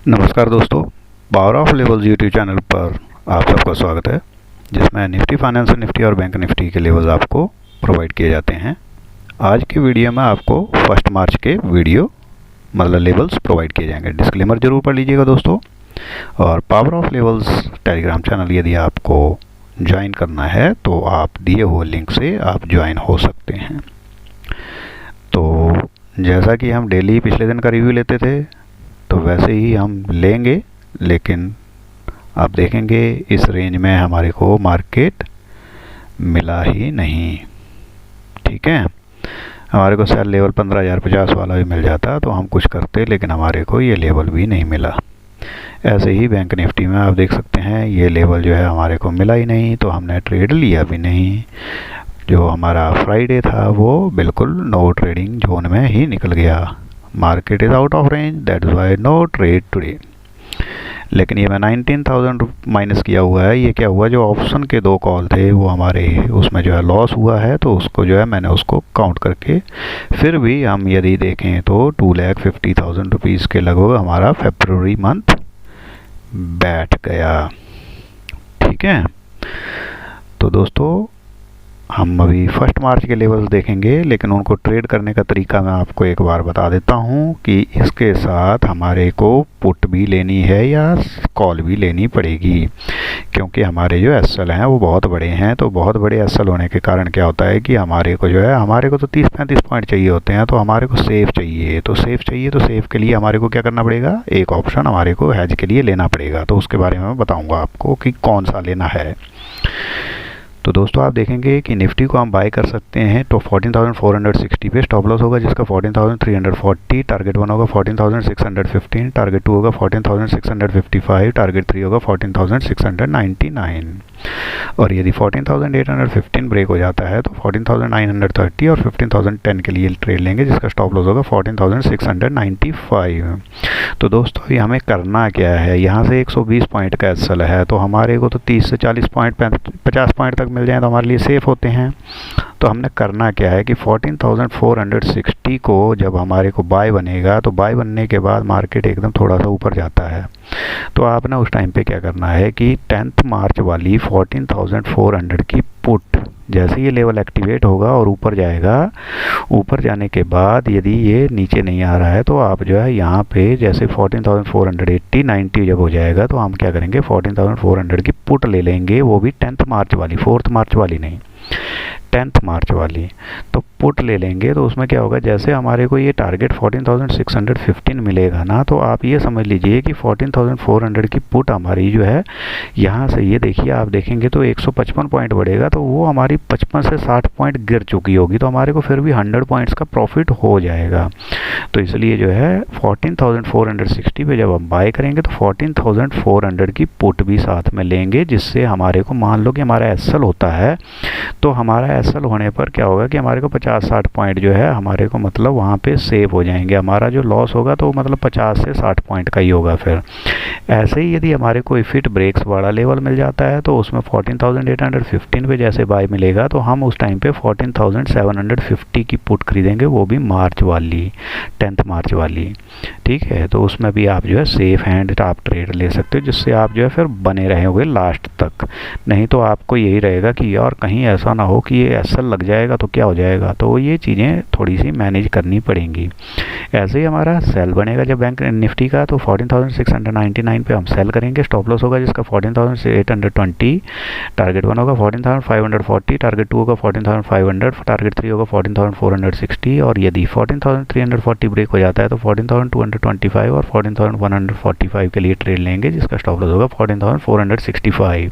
नमस्कार दोस्तों, power of levels YouTube channel पर आप सबका स्वागत है, जिसमें निफ्टी फाइनेंस निफ्टी और बैंक निफ्टी के लेवल्स आपको प्रोवाइड किए जाते हैं। आज की वीडियो में आपको 1 मार्च के वीडियो मतलब लेवल्स प्रोवाइड किए जाएंगे। डिस्क्लेमर जरूर पढ़ लीजिएगा दोस्तों। और power of levels Telegram channel यदि आपको ज्वाइन करना है तो आप दिए हुए लिंक से आप ज्वाइन हो सकते हैं। तो जैसा कि हम डेली पिछले दिन का रिव्यू लेते थे तो वैसे ही हम लेंगे, लेकिन आप देखेंगे इस रेंज में हमारे को मार्केट मिला ही नहीं। ठीक है, हमारे को सेल लेवल 15,050 वाला भी मिल जाता तो हम कुछ करते, लेकिन हमारे को ये लेवल भी नहीं मिला। ऐसे ही बैंक निफ्टी में आप देख सकते हैं ये लेवल जो है हमारे को मिला ही नहीं, तो हमने ट्रेड लिया भी नहीं। जो हमारा फ्राइडे था वो बिल्कुल नो ट्रेडिंग जोन में ही निकल गया। Market is out of range, that is why no trade today. लेकिन ये मैं 19,000 माइनस किया हुआ है। ये क्या हुआ, जो ऑप्शन के 2 कॉल थे वो हमारे उसमें जो है लॉस हुआ है, तो उसको जो है मैंने उसको काउंट करके फिर भी हम यदि देखें तो 2,50,000 रुपीज़ के लगभग हमारा फरवरी मंथ बैठ गया। ठीक है, तो दोस्तों हम अभी 1 मार्च के लेवल्स देखेंगे, लेकिन उनको ट्रेड करने का तरीका मैं आपको एक बार बता देता हूं कि इसके साथ हमारे को पुट भी लेनी है या कॉल भी लेनी पड़ेगी, क्योंकि हमारे जो एसएल हैं वो बहुत बड़े हैं। तो बहुत बड़े एसएल होने के कारण क्या होता है कि हमारे को जो है हमारे को तो 30-35 पॉइंट चाहिए होते हैं, तो हमारे को सेफ चाहिए। तो सेफ के लिए हमारे को क्या करना पड़ेगा, एक ऑप्शन हमारे को हैज के लिए लेना पड़ेगा। तो उसके बारे में मैं बताऊँगा आपको कि कौन सा लेना है। तो दोस्तों आप देखेंगे कि निफ्टी को हम बाय कर सकते हैं तो 14,460 पे स्टॉप लॉस होगा, जिसका 14,340, टारगेट 1 होगा 14,615, टारगेट 2 होगा 14,655, टारगेट 3 होगा 14,699। और यदि 14,815 ब्रेक हो जाता है तो 14,930 और 15,010 के लिए ट्रेड लेंगे, जिसका स्टॉप लॉस होगा 14,695। तो दोस्तों ये हमें करना क्या है, यहाँ से 120 पॉइंट का एसएल है, तो हमारे को तो 30 से 40 पॉइंट 50 पॉइंट तक मिल जाए तो हमारे लिए सेफ होते हैं। तो हमने करना क्या है कि 14,460 को जब हमारे को बाय बनेगा, तो बाय बनने के बाद मार्केट एकदम थोड़ा सा ऊपर जाता है, तो आपने उस टाइम पे क्या करना है कि 10 मार्च वाली 14,400 की पुट जैसे ये लेवल एक्टिवेट होगा और ऊपर जाएगा, ऊपर जाने के बाद यदि ये नीचे नहीं आ रहा है तो आप जो है यहाँ पे जैसे 14,480 90 जब हो जाएगा तो हम क्या करेंगे 14,400 की पुट ले लेंगे, वो भी 10 मार्च वाली, 4 मार्च वाली नहीं, 10 मार्च वाली। तो पुट ले लेंगे तो उसमें क्या होगा, जैसे हमारे को ये टारगेट 14,615 मिलेगा ना, तो आप ये समझ लीजिए कि 14,400 की पुट हमारी जो है यहाँ से ये देखिए आप देखेंगे तो 155 पॉइंट बढ़ेगा, तो वो हमारी 55 से 60 पॉइंट गिर चुकी होगी, तो हमारे को फिर भी 100 पॉइंट्स का प्रॉफिट हो जाएगा। तो इसलिए जो है 14,460 पे जब हम बाय करेंगे तो 14,400 की पुट भी साथ में लेंगे, जिससे हमारे को मान लो कि हमारा एसएल होता है, तो हमारा एसएल होने पर क्या होगा कि हमारे को 50-60 पॉइंट जो है हमारे को मतलब वहाँ पे सेव हो जाएंगे। हमारा जो लॉस होगा तो मतलब 50 से 60 पॉइंट का ही होगा। फिर ऐसे ही यदि हमारे को फिट ब्रेक्स वाला लेवल मिल जाता है तो उसमें 14,815 पे जैसे बाय मिलेगा तो हम उस टाइम पे 14,750 की पुट खरीदेंगे, वो भी मार्च वाली, 10 मार्च वाली। ठीक है, तो उसमें भी आप जो है सेफ हैंड आप ट्रेड ले सकते हो, जिससे आप जो है फिर बने रहेंगे लास्ट तक। नहीं तो आपको यही रहेगा कि यार कहीं ऐसा ना हो कि ये एसएल लग जाएगा तो क्या हो जाएगा, तो ये चीज़ें थोड़ी सी मैनेज करनी पड़ेंगी। ऐसे ही हमारा सेल बनेगा जब बैंक निफ्टी का, तो 14,699 पे हम सेल करेंगे, स्टॉप लॉस होगा जिसका 14,820, टारगेट 1 होगा 14,540, टारगेट 2 होगा 14,500, टारगेट 3 होगा 14,460। और यदि 14,340 ब्रेक हो जाता है तो 14,225 और 14,145 के लिए ट्रेड लेंगे, जिसका स्टॉप लॉस होगा 14,465।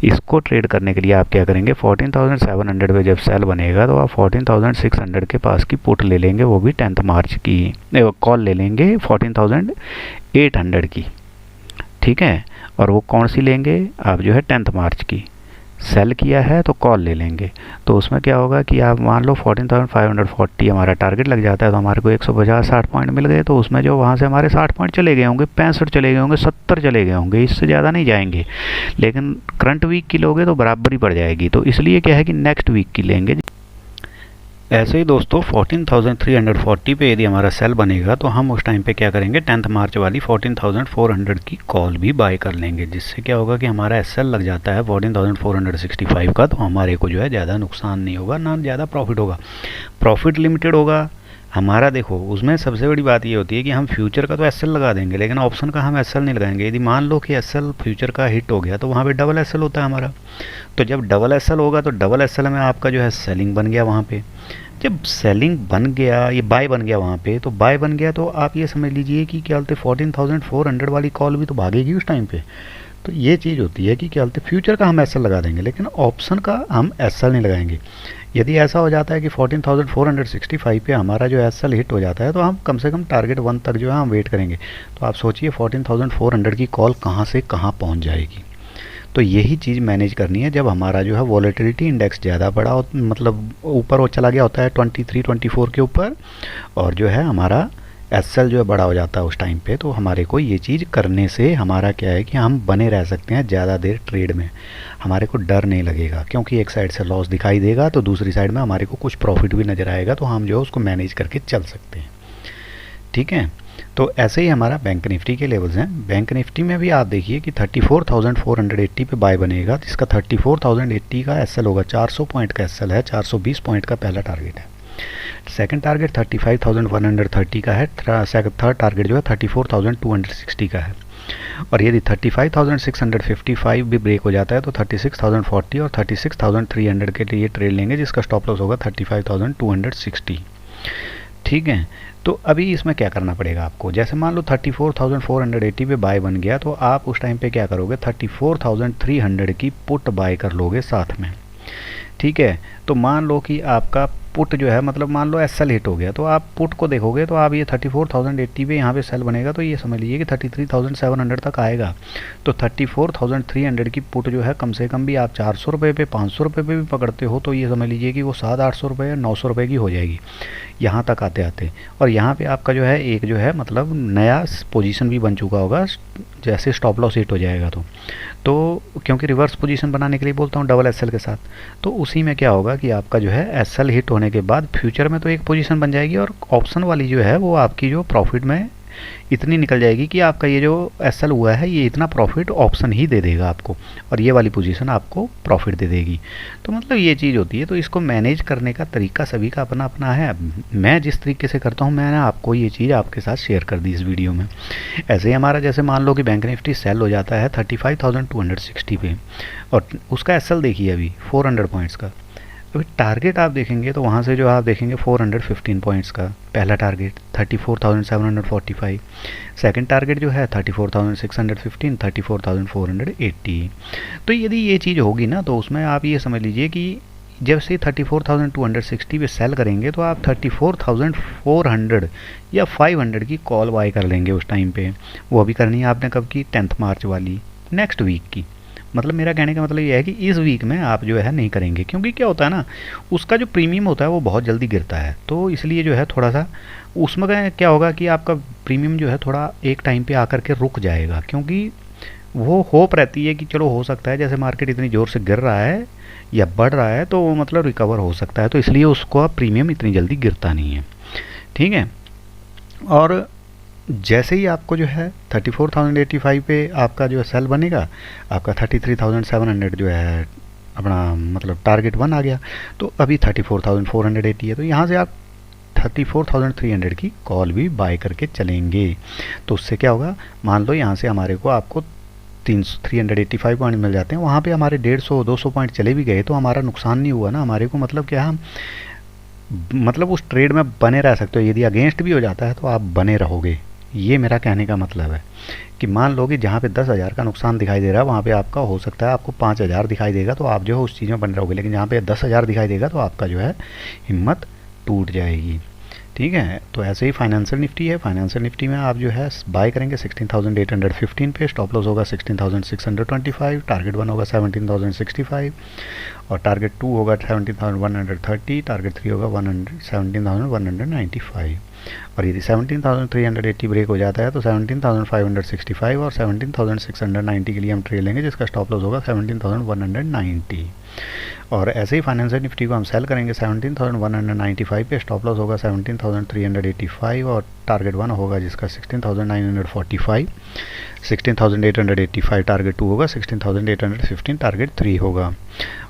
इसको ट्रेड करने के लिए आप क्या करेंगे, 14,700 पे जब सेल बनेगा तो आप 14,600 के पास की पुट ले लेंगे, वो भी 10 मार्च की कॉल ले लेंगे 14,800 की। ठीक है, और वो कौन सी लेंगे, आप जो है 10 मार्च की सेल किया है तो कॉल ले लेंगे। तो उसमें क्या होगा कि आप मान लो 14,540 हमारा टारगेट लग जाता है, तो हमारे को 150-60 पॉइंट मिल गए, तो उसमें जो वहाँ से हमारे 60 पॉइंट चले गए होंगे, 65 चले गए होंगे, 70 चले गए होंगे, इससे ज़्यादा नहीं जाएंगे। लेकिन करंट वीक की लोगे तो बराबरी पड़ जाएगी, तो इसलिए क्या है कि नेक्स्ट वीक की लेंगे। ऐसे ही दोस्तों 14,340 पे यदि हमारा सेल बनेगा तो हम उस टाइम पे क्या करेंगे, 10 मार्च वाली 14,400 की कॉल भी बाय कर लेंगे, जिससे क्या होगा कि हमारा एसएल लग जाता है 14,465 का, तो हमारे को जो है ज़्यादा नुकसान नहीं होगा, ना ज़्यादा प्रॉफिट होगा। प्रॉफिट लिमिटेड होगा हमारा। देखो उसमें सबसे बड़ी बात ये होती है कि हम फ्यूचर का तो एसएल लगा देंगे, लेकिन ऑप्शन का हम एसएल नहीं लगाएंगे। यदि मान लो कि एसएल फ्यूचर का हिट हो गया तो वहाँ पे डबल एसएल होता है हमारा। तो जब डबल एसएल होगा तो डबल एसएल में आपका जो है सेलिंग बन गया वहाँ पे। जब सेलिंग बन गया, ये बाय बन गया वहाँ पे, तो बाय बन गया तो आप ये समझ लीजिए कि क्या बोलते 14,400 वाली कॉल भी तो भागेगी उस टाइम पे। तो ये चीज़ होती है कि क्या बोलते फ्यूचर का हम एसएल लगा देंगे, लेकिन ऑप्शन का हम एसएल नहीं लगाएंगे। यदि ऐसा हो जाता है कि 14,465 पे हमारा जो एसएल हिट हो जाता है तो हम कम से कम टारगेट 1 तक जो है हम वेट करेंगे। तो आप सोचिए 14,400 की कॉल कहाँ से कहाँ पहुँच जाएगी। तो यही चीज़ मैनेज करनी है जब हमारा जो है वॉलेटिलिटी इंडेक्स ज़्यादा बड़ा हो, मतलब ऊपर वो चला गया होता है 23-24 के ऊपर, और जो है हमारा एसएल जो है बड़ा हो जाता है उस टाइम पे। तो हमारे को ये चीज़ करने से हमारा क्या है कि हम बने रह सकते हैं ज़्यादा देर ट्रेड में, हमारे को डर नहीं लगेगा, क्योंकि एक साइड से लॉस दिखाई देगा तो दूसरी साइड में हमारे को कुछ प्रॉफिट भी नज़र आएगा, तो हम जो है उसको मैनेज करके चल सकते हैं। ठीक है, तो ऐसे ही हमारा बैंक निफ्टी के लेवल्स हैं। बैंक निफ्टी में भी आप देखिए कि 34,480 पे बाय बनेगा, जिसका 34,080 का एसएल होगा, 400 पॉइंट का एसएल है, 420 पॉइंट का पहला टारगेट है। सेकंड टारगेट 35,130 का है, थर्ड टारगेट जो है 34,260 का है। और यदि 35,655 भी ब्रेक हो जाता है तो 36,040 और 36,300 के लिए ट्रेड लेंगे, जिसका स्टॉप लॉस होगा 35,260। ठीक है, तो अभी इसमें क्या करना पड़ेगा आपको, जैसे मान लो 34,480 पे बाय बन गया तो आप उस टाइम पे क्या करोगे, 34,300 की पुट बाय कर लोगे साथ में। ठीक है, तो मान लो कि आपका पुट जो है, मतलब मान लो एसएल हिट हो गया तो आप पुट को देखोगे तो आप ये 34,080 पे यहाँ पे सेल बनेगा तो ये समझ लीजिए कि 33,700 तक आएगा। तो 34,300 की पुट जो है कम से कम भी आप 400 रुपये पे 500 रुपये पे भी पकड़ते हो तो ये समझ लीजिए कि वो 700-800 रुपये या 900 रुपये की हो जाएगी यहाँ तक आते आते। और यहाँ पे आपका जो है एक जो है मतलब नया पोजीशन भी बन चुका होगा जैसे स्टॉप लॉस हिट हो जाएगा तो क्योंकि रिवर्स पोजीशन बनाने के लिए बोलता हूँ डबल एसएल के साथ, तो उसी में क्या होगा कि आपका जो है एसएल हिट होने के बाद फ्यूचर में तो एक पोजीशन बन जाएगी और ऑप्शन वाली जो है वो आपकी जो प्रॉफिट में इतनी निकल जाएगी कि आपका ये जो एसएल हुआ है ये इतना प्रॉफिट ऑप्शन ही दे देगा आपको, और ये वाली पोजीशन आपको प्रॉफिट दे देगी। तो मतलब ये चीज़ होती है। तो इसको मैनेज करने का तरीका सभी का अपना अपना है। मैं जिस तरीके से करता हूँ मैंने आपको ये चीज़ आपके साथ शेयर कर दी इस वीडियो में। ऐसे ही हमारा जैसे मान लो कि बैंक निफ्टी सेल हो जाता है 35,260 पे और उसका एसएल देखिए अभी 400 पॉइंट्स का। अभी टारगेट आप देखेंगे तो वहाँ से जो आप देखेंगे 415 पॉइंट्स का पहला टारगेट 34,745, सेकंड टारगेट जो है 34,615, 34,480। तो यदि ये चीज़ होगी ना तो उसमें आप ये समझ लीजिए कि जब से 34,260 पे सेल करेंगे तो आप 34,400 या 500 की कॉल बाय कर लेंगे उस टाइम पे। वो अभी करनी है आपने कब की, 10 मार्च वाली, नेक्स्ट वीक की। मतलब मेरा कहने का मतलब ये है कि इस वीक में आप जो है नहीं करेंगे, क्योंकि क्या होता है ना उसका जो प्रीमियम होता है वो बहुत जल्दी गिरता है, तो इसलिए जो है थोड़ा सा उसमें क्या होगा कि आपका प्रीमियम जो है थोड़ा एक टाइम पे आकर के रुक जाएगा, क्योंकि वो होप रहती है कि चलो हो सकता है जैसे मार्केट इतनी ज़ोर से गिर रहा है या बढ़ रहा है तो मतलब रिकवर हो सकता है, तो इसलिए उसका प्रीमियम इतनी जल्दी गिरता नहीं है। ठीक है, और जैसे ही आपको जो है 34,085 पे आपका जो सेल बनेगा, आपका 33,700 जो है अपना मतलब टारगेट 1 आ गया, तो अभी 34,480 है, तो यहाँ से आप 34,300 की कॉल भी बाय करके चलेंगे। तो उससे क्या होगा, मान लो यहाँ से हमारे को आपको 385 पॉइंट मिल जाते हैं, वहाँ पे हमारे 150-200 पॉइंट चले भी गए तो हमारा नुकसान नहीं हुआ ना हमारे को, मतलब क्या हम मतलब उस ट्रेड में बने रह सकते हो। यदि अगेंस्ट भी हो जाता है तो आप बने रहोगे, ये मेरा कहने का मतलब है कि मान लो कि जहाँ पे 10,000 का नुकसान दिखाई दे रहा है वहाँ पे आपका हो सकता है आपको 5,000 दिखाई देगा तो आप जो है उस चीज़ में बने रहोगे, लेकिन जहाँ पे 10,000 दिखाई देगा तो आपका जो है हिम्मत टूट जाएगी। ठीक है, तो ऐसे ही फाइनेंशियल निफ्टी है। फाइनेंशियल निफ्टी में आप जो है बाय करेंगे 16,815 पे, स्टॉप लॉस होगा 16,625, टारगेट 1 होगा 17,065 और टारगेट 2 होगा 17,130, टारगेट 3 होगा 17,195। और यदि 17,380 ब्रेक हो जाता है तो 17,565 और 17,690 के लिए हम ट्रेड लेंगे, जिसका स्टॉप लॉस होगा 17,190। और ऐसे ही फाइनेंशियल निफ्टी को हम सेल करेंगे 17,195 पे, स्टॉप लॉस होगा 17,385 और टारगेट 1 होगा जिसका 16,945, 16,885 टारगेट 2 होगा, 16,815 टारगेट 3 होगा।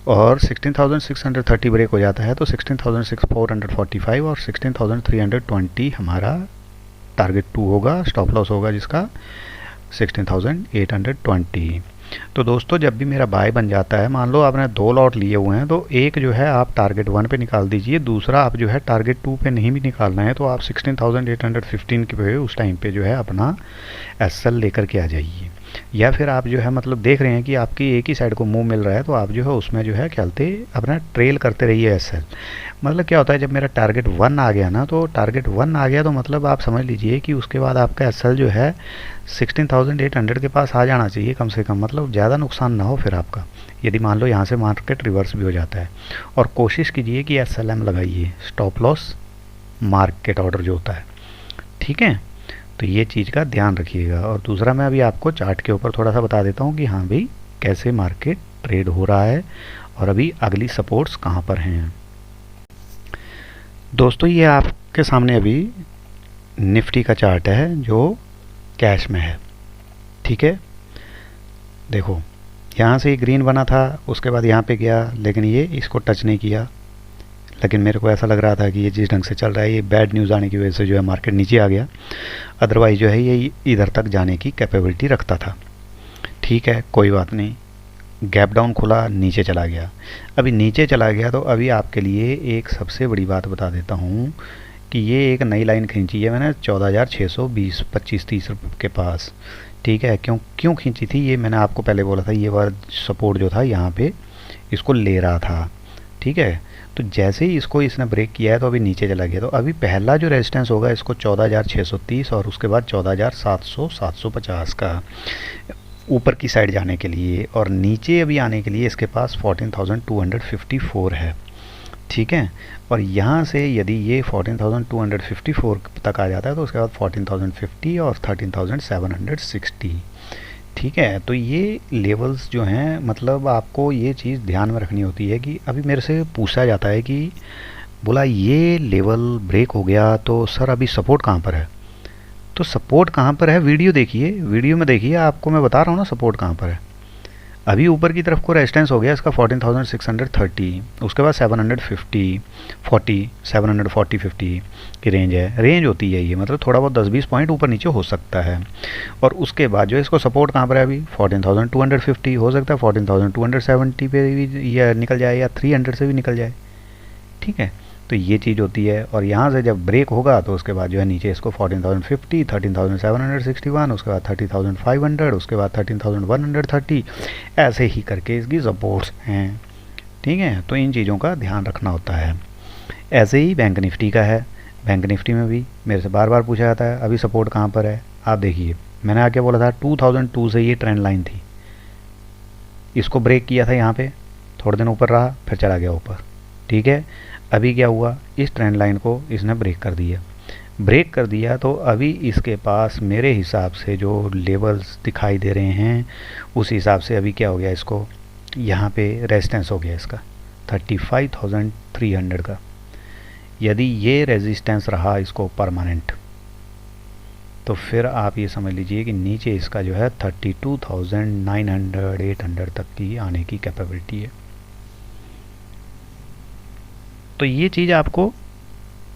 और 16,630 ब्रेक हो जाता है तो 16,445 और 16,320 हमारा टारगेट 2 होगा, स्टॉप लॉस होगा जिसका 16,820। तो दोस्तों जब भी मेरा बाय बन जाता है, मान लो आपने 2 लॉट लिए हुए हैं, तो एक जो है आप टारगेट 1 पे निकाल दीजिए, दूसरा आप जो है टारगेट 2 पे नहीं भी निकालना है तो आप 16,815 के पे उस टाइम पे जो है अपना एसएल लेकर के आ जाइए। या फिर आप जो है मतलब देख रहे हैं कि आपकी एक ही साइड को मूव मिल रहा है तो आप जो है उसमें जो है चलते अपना ट्रेल करते रहिए एसएल। मतलब क्या होता है, जब मेरा टारगेट 1 आ गया ना, तो टारगेट 1 आ गया तो मतलब आप समझ लीजिए कि उसके बाद आपका एसएल जो है 16,800 के पास आ जाना चाहिए कम से कम, मतलब ज़्यादा नुकसान ना हो फिर आपका, यदि मान लो यहाँ से मार्केट रिवर्स भी हो जाता है। और कोशिश कीजिए कि एसएलएम लगाइए, स्टॉप लॉस मार्केट ऑर्डर जो होता है, ठीक है। तो ये चीज़ का ध्यान रखिएगा। और दूसरा मैं अभी आपको चार्ट के ऊपर थोड़ा सा बता देता हूँ कि हाँ भाई कैसे मार्केट ट्रेड हो रहा है और अभी अगली सपोर्ट्स कहाँ पर हैं। दोस्तों ये आपके सामने अभी निफ्टी का चार्ट है जो कैश में है, ठीक है। देखो यहाँ से ग्रीन बना था, उसके बाद यहाँ पे गया, लेकिन ये इसको टच नहीं किया, लेकिन मेरे को ऐसा लग रहा था कि ये जिस ढंग से चल रहा है ये बैड न्यूज़ आने की वजह से जो है मार्केट नीचे आ गया, अदरवाइज जो है ये इधर तक जाने की कैपेबिलिटी रखता था, ठीक है कोई बात नहीं। गैप डाउन खुला, नीचे चला गया। अभी नीचे चला गया तो अभी आपके लिए एक सबसे बड़ी बात बता देता हूँ कि ये एक नई लाइन खींची है मैंने 14,620 25-30 रुपये के पास, ठीक है। क्यों खींची थी ये मैंने आपको पहले बोला था, ये वाला सपोर्ट जो था यहाँ पे इसको ले रहा था, ठीक है। तो जैसे ही इसको इसने ब्रेक किया है तो अभी नीचे चला गया, तो अभी पहला जो रेजिस्टेंस होगा इसको 14,630 और उसके बाद 14,700 750 का ऊपर की साइड जाने के लिए, और नीचे अभी आने के लिए इसके पास 14,254 है, ठीक है। और यहाँ से यदि ये 14,254 तक आ जाता है तो उसके बाद 14,050 और 13,760, ठीक है। तो ये लेवल्स जो हैं, मतलब आपको ये चीज़ ध्यान में रखनी होती है कि अभी मेरे से पूछा जाता है कि बोला ये लेवल ब्रेक हो गया तो सर अभी सपोर्ट कहाँ पर है। तो सपोर्ट कहाँ पर है, वीडियो देखिए, वीडियो में देखिए, आपको मैं बता रहा हूँ ना सपोर्ट कहाँ पर है। अभी ऊपर की तरफ को रेजिस्टेंस हो गया इसका 14,630, उसके बाद 750 40 740 50 की रेंज है, रेंज होती है ये, मतलब थोड़ा बहुत 10-20 पॉइंट ऊपर नीचे हो सकता है। और उसके बाद जो इसको सपोर्ट कहाँ पर है अभी 14,250, हो सकता है 14,270 पे भी ये निकल जाए या 300 से भी निकल जाए, ठीक है। तो ये चीज़ होती है। और यहाँ से जब ब्रेक होगा तो उसके बाद जो है नीचे इसको 14,050 13,761, उसके बाद 30,500, उसके बाद 13,130, ऐसे ही करके इसकी सपोर्ट्स हैं, ठीक है। तो इन चीज़ों का ध्यान रखना होता है। ऐसे ही बैंक निफ्टी का है, बैंक निफ्टी में भी मेरे से बार बार पूछा जाता है अभी सपोर्ट कहाँ पर है। आप देखिए मैंने आके बोला था 2002 से ये ट्रेंड लाइन थी, इसको ब्रेक किया था यहाँ पे, थोड़े दिन ऊपर रहा फिर चला गया ऊपर, ठीक है। अभी क्या हुआ, इस ट्रेंड लाइन को इसने ब्रेक कर दिया, ब्रेक कर दिया तो अभी इसके पास मेरे हिसाब से जो लेवल्स दिखाई दे रहे हैं उस हिसाब से अभी क्या हो गया, इसको यहाँ पे रेजिस्टेंस हो गया इसका 35,300 का। यदि ये रेजिस्टेंस रहा इसको परमानेंट तो फिर आप ये समझ लीजिए कि नीचे इसका जो है 32,900 800 तक की आने की कैपेबिलिटी है। तो ये चीज़ आपको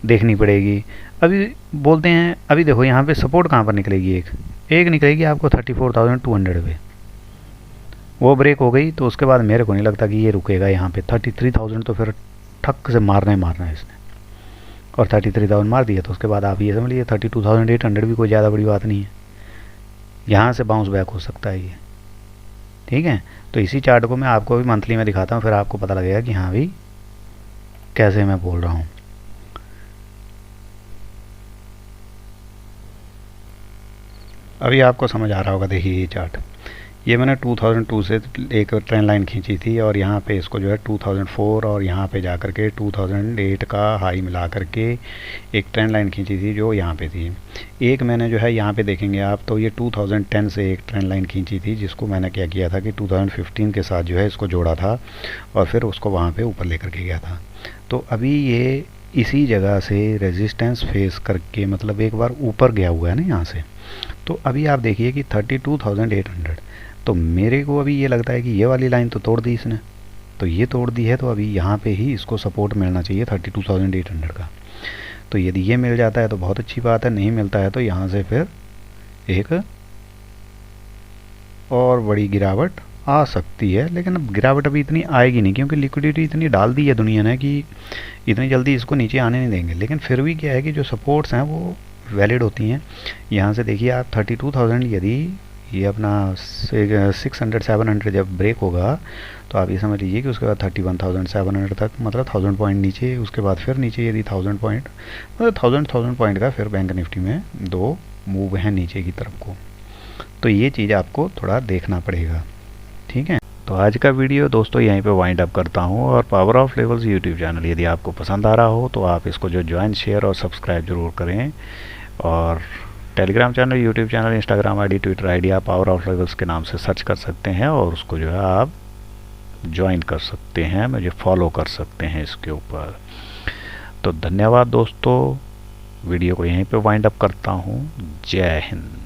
देखनी पड़ेगी। अभी बोलते हैं, अभी देखो यहाँ पे सपोर्ट कहाँ पर निकलेगी, एक निकलेगी आपको 34,200 पे, वो ब्रेक हो गई तो उसके बाद मेरे को नहीं लगता कि ये रुकेगा यहाँ पे 33,000, तो फिर ठक से मारना है इसने, और 33,000 मार दिया तो उसके बाद आप ये समझ लीजिए 32,800 भी कोई ज़्यादा बड़ी बात नहीं है, यहाँ से बाउंस बैक हो सकता है ये, ठीक है। तो इसी चार्ट को मैं आपको भी मंथली में दिखाता हूँ, फिर आपको पता लगेगा कि हाँ भाई कैसे मैं बोल रहा हूँ। अभी आपको समझ आ रहा होगा, देखिए ये चार्ट, ये मैंने 2002 से एक ट्रेंड लाइन खींची थी और यहाँ पे इसको जो है 2004 और यहाँ पे जा कर के 2008 का हाई मिला करके एक ट्रेंड लाइन खींची थी जो यहाँ पे थी। एक मैंने जो है यहाँ पे देखेंगे आप तो ये 2010 से एक ट्रेंड लाइन खींची थी जिसको मैंने क्या किया था कि 2015 के साथ जो है इसको जोड़ा था और फिर उसको वहाँ पे ऊपर लेकर के गया था। तो अभी ये इसी जगह से रेजिस्टेंस फेस करके मतलब एक बार ऊपर गया हुआ है ना यहाँ से। तो अभी आप देखिए कि 32,800, तो मेरे को अभी ये लगता है कि ये वाली लाइन तो तोड़ दी इसने, तो ये तोड़ दी है तो अभी यहाँ पे ही इसको सपोर्ट मिलना चाहिए 32,800 का। तो यदि ये मिल जाता है तो बहुत अच्छी बात है, नहीं मिलता है तो यहाँ से फिर एक और बड़ी गिरावट आ सकती है, लेकिन अब गिरावट अभी इतनी आएगी नहीं क्योंकि लिक्विडिटी इतनी डाल दी है दुनिया ने कि इतनी जल्दी इसको नीचे आने नहीं देंगे। लेकिन फिर भी क्या है कि जो सपोर्ट्स हैं वो वैलिड होती हैं। यहाँ से देखिए आप 32,000 यदि ये अपना 600-700 जब ब्रेक होगा तो आप ये समझ लीजिए कि उसके बाद 31,700 तक मतलब 1000 पॉइंट नीचे, उसके बाद फिर नीचे यदि 1000 पॉइंट मतलब 1000 पॉइंट का फिर बैंक निफ्टी में 2 मूव हैं नीचे की तरफ को। तो ये चीज़ आपको थोड़ा देखना पड़ेगा, ठीक है। तो आज का वीडियो दोस्तों यहीं पे वाइंड अप करता हूँ और power of levels YouTube channel यदि आपको पसंद आ रहा हो तो आप इसको जो ज्वाइन, शेयर और सब्सक्राइब जरूर करें। और Telegram channel, YouTube channel, Instagram ID, Twitter ID आप पावर ऑफ लेवल्स के नाम से सर्च कर सकते हैं और उसको जो है आप ज्वाइन कर सकते हैं, मुझे फॉलो कर सकते हैं इसके ऊपर। तो धन्यवाद दोस्तों, वीडियो को यहीं पे वाइंड अप करता हूँ। जय हिंद।